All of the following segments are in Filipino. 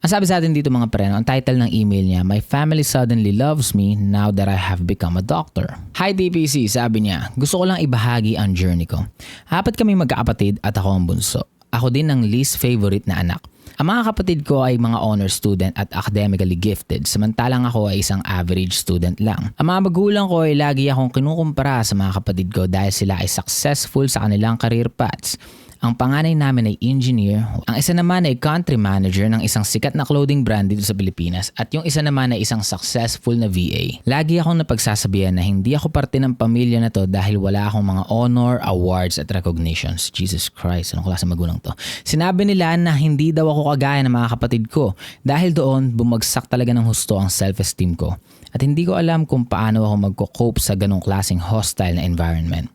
Ang sabi sa atin dito mga preno, ang title ng email niya, My family suddenly loves me now that I have become a doctor. Hi DPC, sabi niya, gusto ko lang ibahagi ang journey ko. Apat kami magkakapatid at ako ang bunso. Ako din ang least favorite na anak. Ang mga kapatid ko ay mga honor student at academically gifted, samantalang ako ay isang average student lang. Ang mga magulang ko ay lagi akong kinukumpara sa mga kapatid ko dahil sila ay successful sa kanilang career paths. Ang panganay namin ay engineer, ang isa naman ay country manager ng isang sikat na clothing brand dito sa Pilipinas at yung isa naman ay isang successful na VA. Lagi akong napagsasabihan na hindi ako parte ng pamilya na to dahil wala akong mga honor, awards at recognitions. Jesus Christ, anong klase magulang to? Sinabi nila na hindi daw ako kagaya ng mga kapatid ko dahil doon bumagsak talaga ng husto ang self-esteem ko at hindi ko alam kung paano ako magko-cope sa ganong klaseng hostile na environment.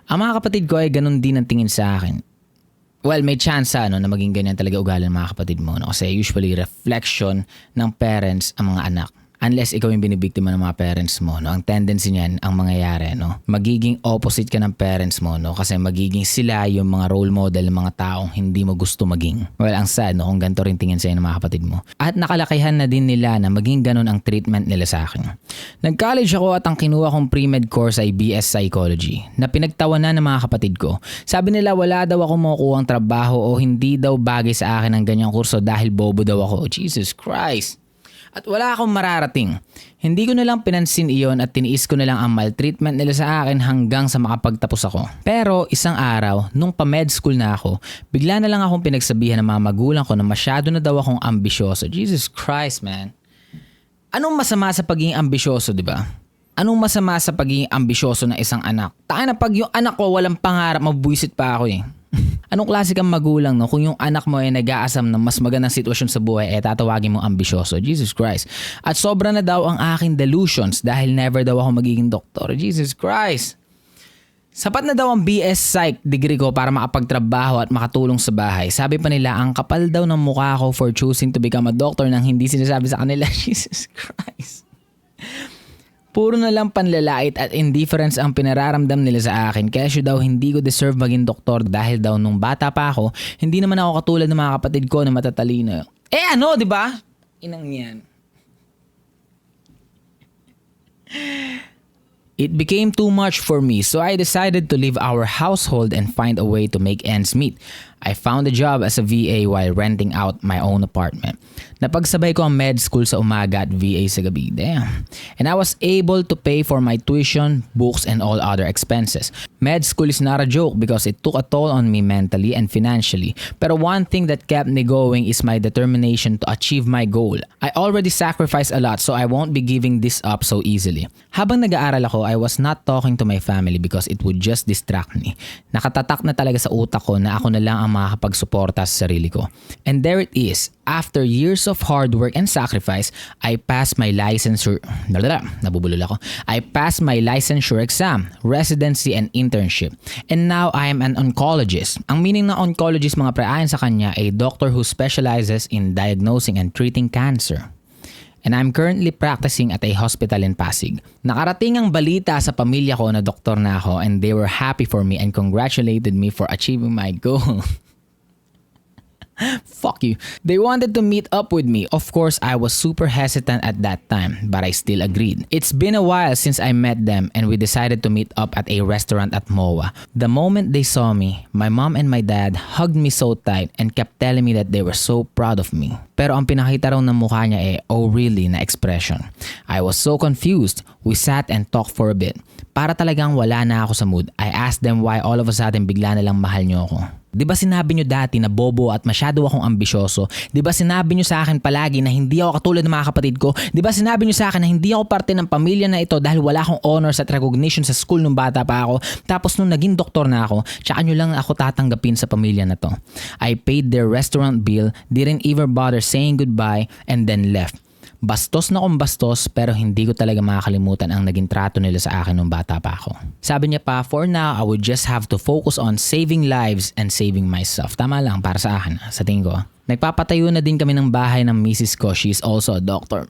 Ang mga kapatid ko ay ganun din ang tingin sa akin. Well, may chance na maging ganyan talaga ugali ng mga kapatid mo. Kasi usually reflection ng parents ang mga anak. Unless ikaw yung binibiktima ng mga parents mo, ang tendency niyan, ang mangyayari, magiging opposite ka ng parents mo, kasi magiging sila yung mga role model ng mga taong hindi mo gusto maging. Well, ang sad, kung ganito rin tingin sa'yo ng mga kapatid mo. At nakalakihan na din nila na maging ganun ang treatment nila sa akin. Nag-college ako at ang kinuha kong pre-med course ay BS Psychology, na pinagtawanan ng mga kapatid ko. Sabi nila wala daw ako makukuha ang trabaho o hindi daw bagay sa akin ang ganyang kurso dahil bobo daw ako. Jesus Christ! At wala akong mararating. Hindi ko na lang pinansin iyon at tiniis ko na lang ang maltreatment nila sa akin hanggang sa makapagtapos ako. Pero isang araw, nung pa-med school na ako, bigla na lang akong pinagsabihan ng mga magulang ko na masyado na daw akong ambisyoso. Jesus Christ, man. Anong masama sa pagiging ambisyoso, di ba? Anong masama sa pagiging ambisyoso ng isang anak? Taka na pag yung anak ko walang pangarap, mabuwisit pa ako eh. Anong klase kang magulang kung yung anak mo ay nag-aasam ng mas magandang sitwasyon sa buhay tatawagin mong ambisyoso? Jesus Christ. At sobra na daw ang aking delusions dahil never daw ako magiging doktor. Jesus Christ. Sapat na daw ang BS Psych degree ko para makapagtrabaho at makatulong sa bahay. Sabi pa nila ang kapal daw ng mukha ko for choosing to become a doctor nang hindi sinasabi sa kanila. Jesus Christ. Puro na lang panlalait at indifference ang pinararamdam nila sa akin kaya daw hindi ko deserve maging doktor dahil daw nung bata pa ako, hindi naman ako katulad ng mga kapatid ko na matatalino. Di ba? Inang yan. It became too much for me so I decided to leave our household and find a way to make ends meet. I found a job as a VA while renting out my own apartment. Napagsabay ko ang med school sa umaga at VA sa gabi. Damn. And I was able to pay for my tuition, books, and all other expenses. Med school is not a joke because it took a toll on me mentally and financially. Pero one thing that kept me going is my determination to achieve my goal. I already sacrificed a lot so I won't be giving this up so easily. Habang nag-aaral ako, I was not talking to my family because it would just distract me. Nakatatak na talaga sa utak ko na ako na lang ang makakapagsuporta sa sarili ko. And there it is. After years of hard work and sacrifice, I passed my licensure. Nabubulol ako. I passed my licensure exam, residency, and internship. And now I am an oncologist. Ang meaning ng oncologist mga pre, ayon sa kanya, a doctor who specializes in diagnosing and treating cancer. And I'm currently practicing at a hospital in Pasig. Nakarating ang balita sa pamilya ko na doktor na ako and they were happy for me and congratulated me for achieving my goal. Fuck you. They wanted to meet up with me. Of course, I was super hesitant at that time, but I still agreed. It's been a while since I met them and we decided to meet up at a restaurant at MOA. The moment they saw me, my mom and my dad hugged me so tight and kept telling me that they were so proud of me. Pero ang pinakita raw ng mukha niya oh really na expression. I was so confused. We sat and talked for a bit. Para talagang wala na ako sa mood, I asked them why all of a sudden bigla na lang mahal niyo ako. Di ba sinabi nyo dati na bobo at masyado akong ambisyoso? Di ba sinabi nyo sa akin palagi na hindi ako katulad ng mga kapatid ko? Di ba sinabi nyo sa akin na hindi ako parte ng pamilya na ito dahil wala akong honors at recognition sa school nung bata pa ako? Tapos nung naging doktor na ako, tsaka nyo lang ako tatanggapin sa pamilya na to. I paid their restaurant bill, didn't even bother saying goodbye, and then left. Bastos na kung bastos pero hindi ko talaga makakalimutan ang naging trato nila sa akin nung bata pa ako. Sabi niya pa, for now, I would just have to focus on saving lives and saving myself. Tama lang para sa akin, sa tingin ko. Nagpapatayo na din kami ng bahay ng misis ko. She is also a doctor.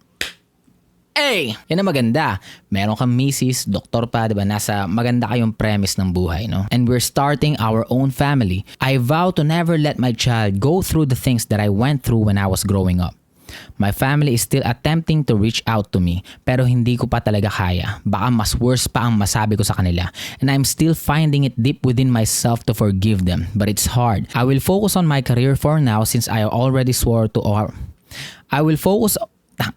Yan ang maganda. Meron kang misis, doktor pa, diba? Nasa maganda kayong premise ng buhay, no? And we're starting our own family. I vow to never let my child go through the things that I went through when I was growing up. My family is still attempting to reach out to me pero hindi ko pa talaga kaya. Baka mas worse pa ang masabi ko sa kanila. And I'm still finding it deep within myself to forgive them. But it's hard. I will focus on my career for now since I already swore to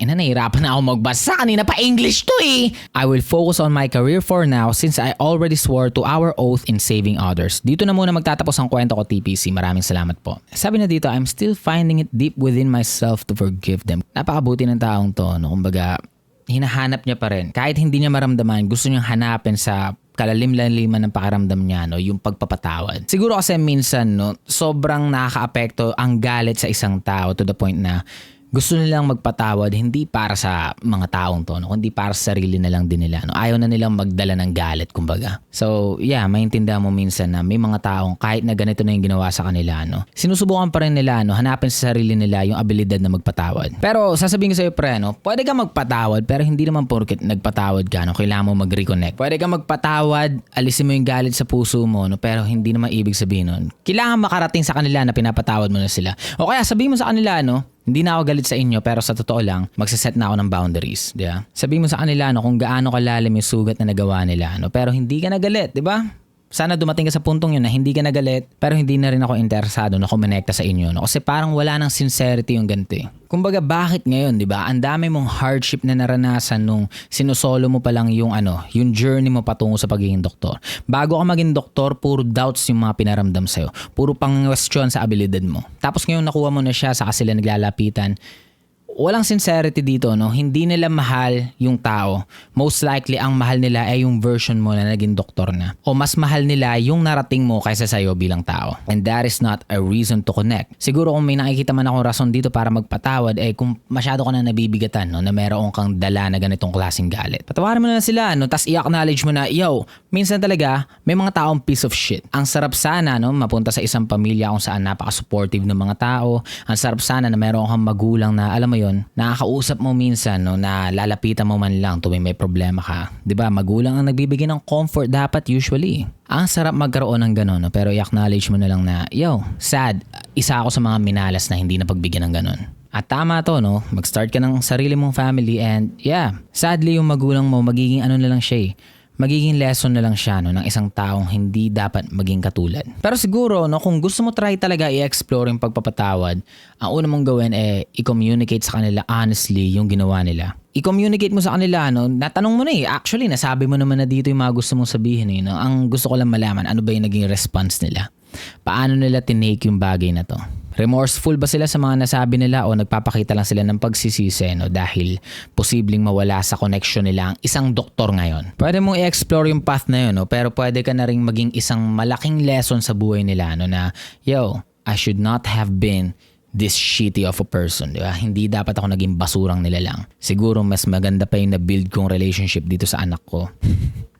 nahirapan na ako magbasa. Kanina pa English to eh. I will focus on my career for now since I already swore to our oath in saving others. Dito na muna magtatapos ang kwento ko, TPC. Maraming salamat po. Sabi na dito, I'm still finding it deep within myself to forgive them. Napakabuti ng taong to. No? Kumbaga, hinahanap niya pa rin. Kahit hindi niya maramdaman, gusto niyang hanapin sa kalalim-laliman ng pakiramdam niya, no, yung pagpapatawad. Siguro kasi minsan, no, sobrang nakaka-apekto ang galit sa isang tao to the point na gusto nilang magpatawad hindi para sa mga taong to, no? Kundi para sa sarili na lang din nila. No? Ayaw na nilang magdala ng galit, kumbaga. So, yeah, maintindihan mo minsan na may mga taong kahit na ganito na yung ginawa sa kanila, no? Sinusubukan pa rin nila, no? Hanapin sa sarili nila yung abilidad na magpatawad. Pero sasabihin ko sa'yo, pre, no? Pwede ka magpatawad pero hindi naman porket nagpatawad ka, no? Kailangan mo mag-reconnect. Pwede ka magpatawad, alisin mo yung galit sa puso mo, no? Pero hindi naman ibig sabihin nun kailangan makarating sa kanila na pinapatawad mo na sila. O kaya sabihin mo sa kanila, no? Hindi na ako galit sa inyo pero sa totoo lang, magsaset na ako ng boundaries, di ba? Sabihin mo sa kanila, no, kung gaano kalalim yung sugat na nagawa nila, no, pero hindi ka nagalit, di ba? Sana dumating ka sa puntong yun na hindi ka nagalit pero hindi na rin ako interesado na kumonekta sa inyo, no? Kasi parang wala nang sincerity yung ganito eh. Kumbaga bakit ngayon, 'di ba? Ang dami mong hardship na naranasan nung sinusolo mo pa lang yung yung journey mo patungo sa pagiging doktor. Bago ka maging doktor, puro doubts yung mga pinaramdam sa puro pang-question sa abilidad mo. Tapos ngayon nakuha mo na siya saka sila naglalapitan. Walang sincerity dito, no? Hindi nila mahal yung tao. Most likely, ang mahal nila ay yung version mo na naging doktor na. O mas mahal nila yung narating mo kaysa sa'yo bilang tao. And that is not a reason to connect. Siguro kung may nakikita man akong rason dito para magpatawad, kung masyado ka na nabibigatan, no? Na meron kang dala na ganitong klaseng galit. Patawarin mo na sila, no? Tapos i-acknowledge mo na, minsan talaga, may mga taong piece of shit. Ang sarap sana, no? Mapunta sa isang pamilya kung saan napaka-supportive ng mga tao. Ang sarap sana na meron kang magulang na, alam mo yun, nakakausap mo minsan, no, na lalapitan mo man lang tuwing may problema ka. 'Di ba? Magulang ang nagbibigay ng comfort dapat usually. Ang sarap magkaroon ng gano'n, no? Pero i-acknowledge mo na lang na, sad. Isa ako sa mga minalas na hindi napagbigyan ng gano'n. At tama to, no? Mag-start ka ng sarili mong family and sadly yung magulang mo magiging na lang siya magiging lesson na lang siya, no, ng isang taong hindi dapat maging katulad. Pero siguro, no, kung gusto mo try talaga i-explore yung pagpapatawad, ang una mong gawin i-communicate sa kanila honestly yung ginawa nila. I-communicate mo sa kanila, no, natanong mo na actually nasabi mo naman na dito yung mga gusto mong sabihin no? Ang gusto ko lang malaman, ano ba yung naging response nila? Paano nila tinake yung bagay na to? Remorseful ba sila sa mga nasabi nila o nagpapakita lang sila ng pagsisisi, no, dahil posibleng mawala sa connection nila ang isang doktor ngayon? Pwede mong i-explore yung path na yun, no, pero pwede ka na rin maging isang malaking lesson sa buhay nila, no, na I should not have been this shitty of a person, di ba? Hindi dapat ako naging basurang nila lang. Siguro mas maganda pa yung na-build kong relationship dito sa anak ko.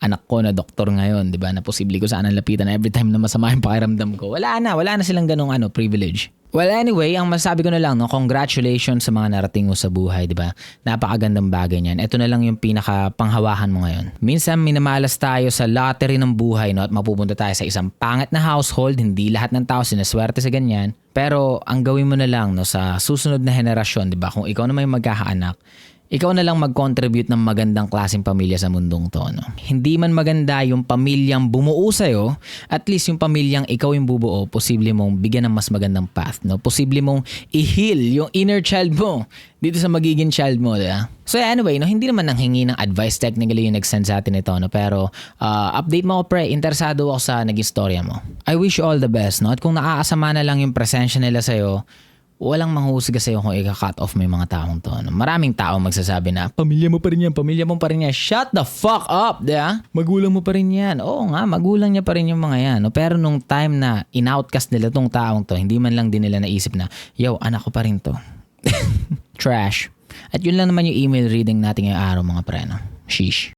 Anak ko na doktor ngayon, di ba? Na posible ko sana lapitan na every time na masama yung pakiramdam ko. Wala na silang ganung privilege. Well, anyway, ang masasabi ko na lang, no, congratulations sa mga narating mo sa buhay, di ba? Napakagandang bagay niyan. Ito na lang yung pinaka panghawakan mo ngayon. Minsan minamalas tayo sa lottery ng buhay, no, at mapupunta tayo sa isang pangit na household. Hindi lahat ng tao sinaswerte sa ganyan. Pero ang gawin mo na lang, no, sa susunod na henerasyon, di ba? Kung ikaw na may magkakaanak, ikaw na lang mag-contribute ng magandang klaseng pamilya sa mundong to, no? Hindi man maganda yung pamilyang bumuo sa'yo, at least yung pamilyang ikaw yung bubuo, posible mong bigyan ng mas magandang path, no? Posible mong i-heal yung inner child mo dito sa magiging child mo, diba? So anyway, no, hindi naman nanghingi ng advice technically yung nag-send sa atin ito, no? Pero update mo ako, pre, interesado ako sa naging storya mo. I wish you all the best, no? At kung nakakasama na lang yung presensya nila sa'yo, walang manghusga sa'yo kung i-cut off mo yung mga taong to. No? Maraming tao magsasabi na, pamilya mo pa rin yan. Shut the fuck up, diba? Magulang mo pa rin yan. Oo nga, magulang niya pa rin yung mga yan. No? Pero nung time na in-outcast nila tong taong to, hindi man lang din nila naisip na, anak ko pa rin to. Trash. At yun lang naman yung email reading natin ngayong araw, mga pre. No? Sheesh.